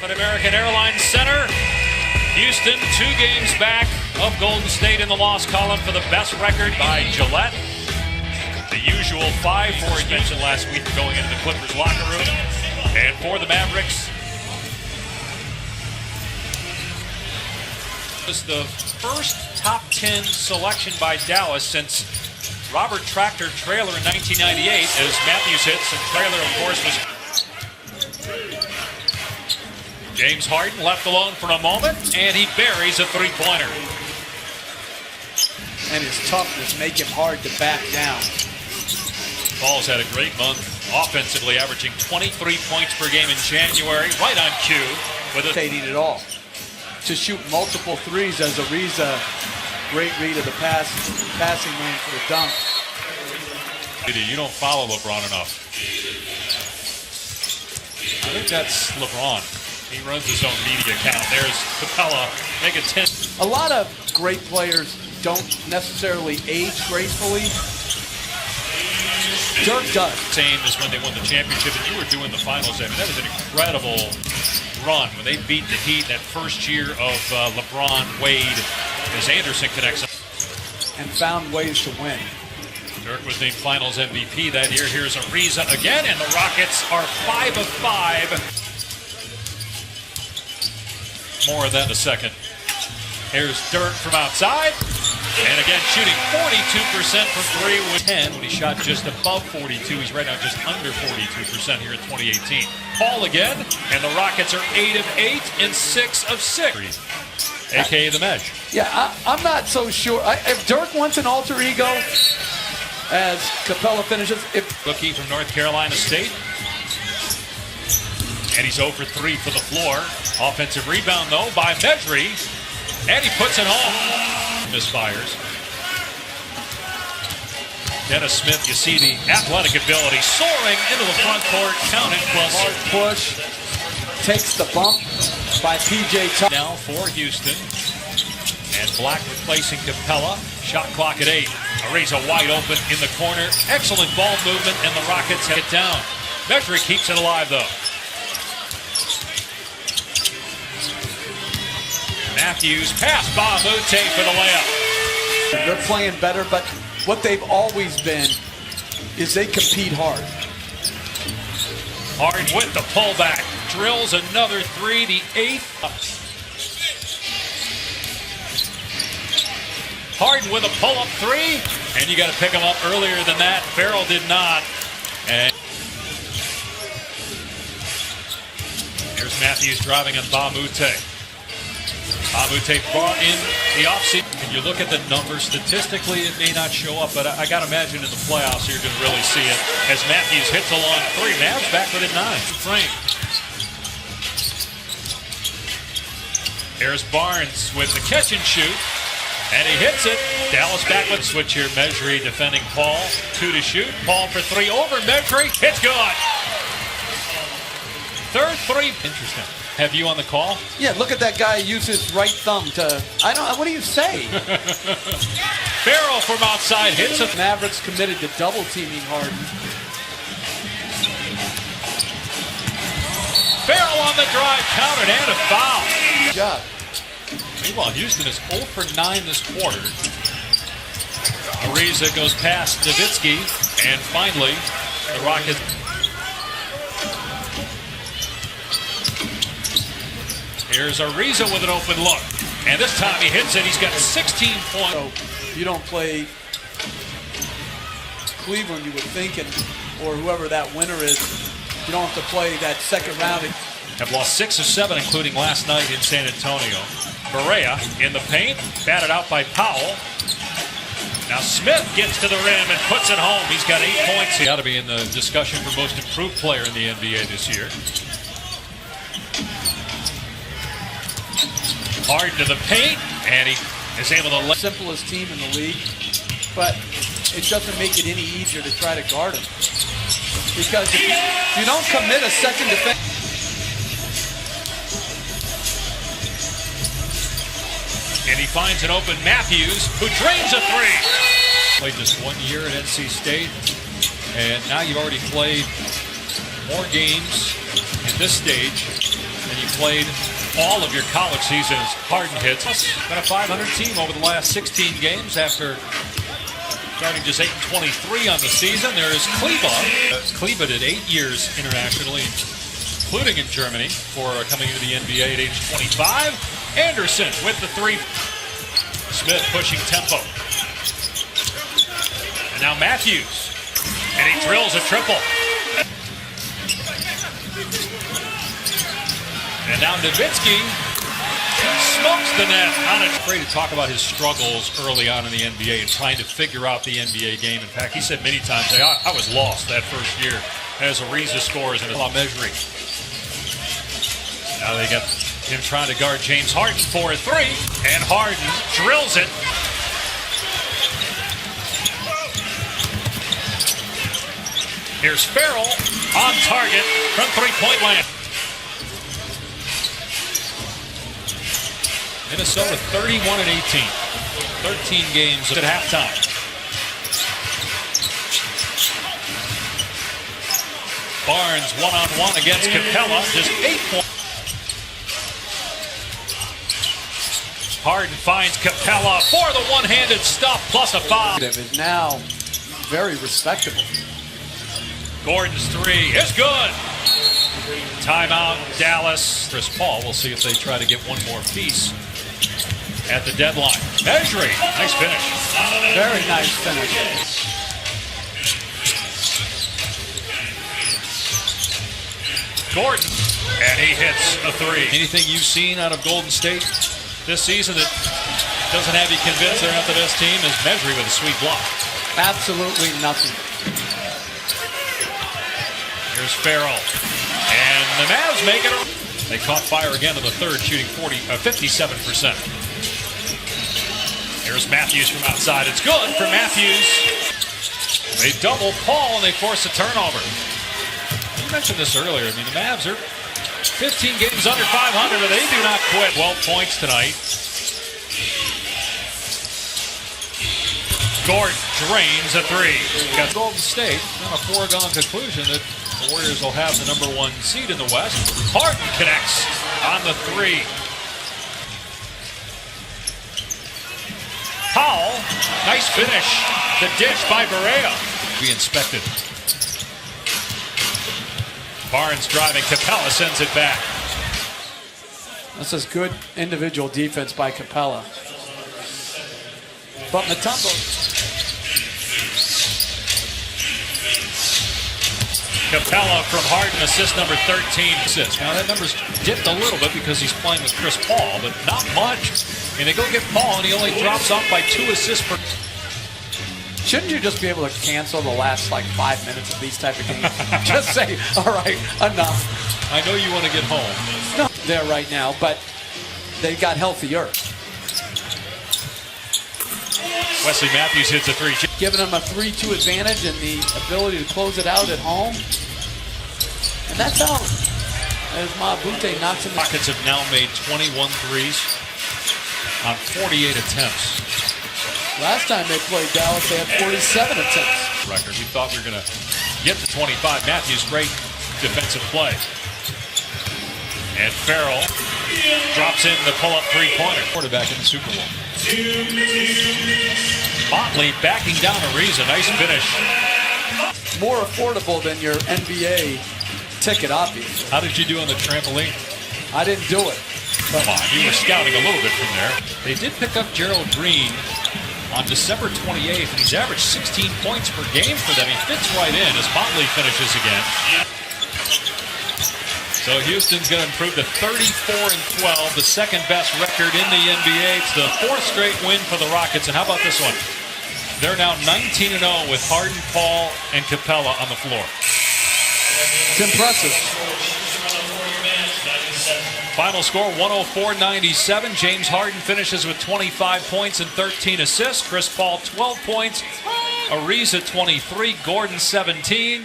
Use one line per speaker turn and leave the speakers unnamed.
At American Airlines Center, Houston 2 games back of Golden State in the loss column for the best record by Gillette. The usual 5-4 mentioned last week going into the Clippers locker room. And for the Mavericks, was the first top 10 selection by Dallas since Robert Tractor Traylor in 1998 as Matthews hits, and Traylor, of course, was James Harden left alone for a moment, and he buries a three-pointer.
And his toughness make him hard to back down.
Paul's had a great month offensively, averaging 23 points per game in January, right on cue. With
Rotating it all. To shoot multiple threes as Ariza, great read of the passing lane for the dunk.
You don't follow LeBron enough. I think that's LeBron. He runs his own media account. There's Capella, make it 10.
A lot of great players don't necessarily age gracefully. Dirk does.
Same as when they won the championship, and you were doing the finals. I mean, that was an incredible run when they beat the Heat that first year of LeBron, Wade, as Anderson connects up.
And found ways to win.
Dirk was named Finals MVP that year. Here's Ariza again, and the Rockets are 5 of 5. More of that in a second. Here's Dirk from outside. And again, shooting 42% from 3 with 10 when he shot just above 42. He's right now just under 42% here in 2018. Paul again, and the Rockets are 8 of 8 and 6 of 6. AKA the Mesh.
Yeah, I'm not so sure. If Dirk wants an alter ego, as Capella finishes.
Rookie from North Carolina State. And he's 0 for 3 for the floor. Offensive rebound, though, by Mejri. And he puts it home. Misfires. Dennis Smith, you see the athletic ability soaring into the front court. Counted plus.
Hard push. Takes the bump by P.J. Tucker.
Now for Houston. And Black replacing Capella. Shot clock at 8. Ariza wide open in the corner. Excellent ball movement, and the Rockets have it down. Mejri keeps it alive, though. Matthews pass Bahamute for the layup.
They're playing better, but what they've always been is they compete hard.
Harden with the pullback. Drills another 3, the 8th. Harden with a pull-up 3, and you got to pick him up earlier than that. Farrell did not. And here's Matthews driving on Bahamute. Bahamute brought in the offseason. Can you look at the numbers? Statistically, it may not show up, but I got to imagine in the playoffs you're going to really see it. As Matthews hits a long 3, Mavs back with it 9. Frame. Here's Barnes with the catch and shoot. And he hits it. Dallas back with switch here. Mejri defending Paul. 2 to shoot. Paul for 3 over Mejri. It's good. Third 3. Interesting. Have you on the call?
Yeah, look at that guy use his right thumb to. What do you say?
Farrell from outside hits it.
Mavericks committed to double teaming Harden.
Farrell on the drive, countered, and a foul.
Good job.
Meanwhile, Houston is 0 for 9 this quarter. Ariza goes past Nowitzki, and finally, the Rockets. Here's Ariza with an open look, and this time he hits it. He's got 16 points.
So you don't play Cleveland, you would think, or whoever that winner is. You don't have to play that second round.
Have lost 6 of 7, including last night in San Antonio. Berea in the paint, batted out by Powell. Now Smith gets to the rim and puts it home. He's got 8 points. He ought to be in the discussion for most improved player in the NBA this year. Hard to the paint, and he is able to let.
Simplest team in the league, but it doesn't make it any easier to try to guard him. Because if you don't commit a second defense.
And he finds an open Matthews, who drains a 3. Played just 1 year at NC State, and now you've already played more games in this stage than you've played all of your college seasons. Harden hits. Been a 500 team over the last 16 games after starting just 8-23 on the season. There is Kleba. Kleba did 8 years internationally, including in Germany, for coming into the NBA at age 25. Anderson with the three. Smith pushing tempo. And now Matthews. And he drills a triple. And now Nowitzki smokes the net. I'm afraid to talk about his struggles early on in the NBA and trying to figure out the NBA game. In fact, he said many times, I was lost that first year as Ariza scores and a measuring. Now they got him trying to guard James Harden for a three. And Harden drills it. Here's Farrell on target from three-point land. Minnesota 31-18. 13 games at halftime. Barnes one-on-one against Capella. Just 8 points. Harden finds Capella for the one-handed stuff plus a foul.
Is now very respectable.
Gordon's three is good. Timeout, Dallas. Chris Paul, we'll see if they try to get one more piece at the deadline. Measuring, nice finish.
Very nice finish.
Gordon, and he hits a three. Anything you've seen out of Golden State this season that doesn't have you convinced they're not the best team is Measuring with a sweet block.
Absolutely nothing.
Here's Farrell. And the Mavs make it. They caught fire again in the third, shooting 57%. Here's Matthews from outside. It's good for Matthews. They double Paul and they force a turnover. You mentioned this earlier. I mean, the Mavs are 15 games under 500, but they do not quit. 12 points tonight. Gordon drains a three. Got Golden State. Not a foregone conclusion that the Warriors will have the #1 seed in the West. Harden connects on the three. Powell, nice finish. The dish by Barea. Be inspected. Barnes driving. Capella sends it back.
This is good individual defense by Capella. But Mutombo.
Capella from Harden, assist number 13. Assists. Now that number's dipped a little bit because he's playing with Chris Paul, but not much. And they go get Paul, and he only drops off by 2 assists per.
Shouldn't you just be able to cancel the last 5 minutes of these type of games? Just say, all right, enough.
I know you want to get home.
No, there right now, but they got healthier.
Wesley Matthews hits a three.
Giving them a 3-2 advantage and the ability to close it out at home. And that's out. As Mabute knocks in the...
Rockets have now made 21 threes on 48 attempts.
Last time they played Dallas, they had 47 attempts.
Record. We thought we were going to get to 25. Matthews, great defensive play. And Farrell drops in the pull-up three-pointer. Quarterback in the Super Bowl. Motley backing down Ariza. Nice finish.
More affordable than your NBA ticket, obviously.
How did you do on the trampoline?
I didn't do it.
Come on, you were scouting a little bit from there. They did pick up Gerald Green on December 28th, and he's averaged 16 points per game for them. He fits right in as Motley finishes again. So Houston's going to improve to 34-12, the second best record in the NBA. It's the 4th straight win for the Rockets. And how about this one? They're now 19-0 with Harden, Paul, and Capella on the floor.
It's impressive.
Final score 104-97. James Harden finishes with 25 points and 13 assists. Chris Paul 12 points. Ariza 23. Gordon 17.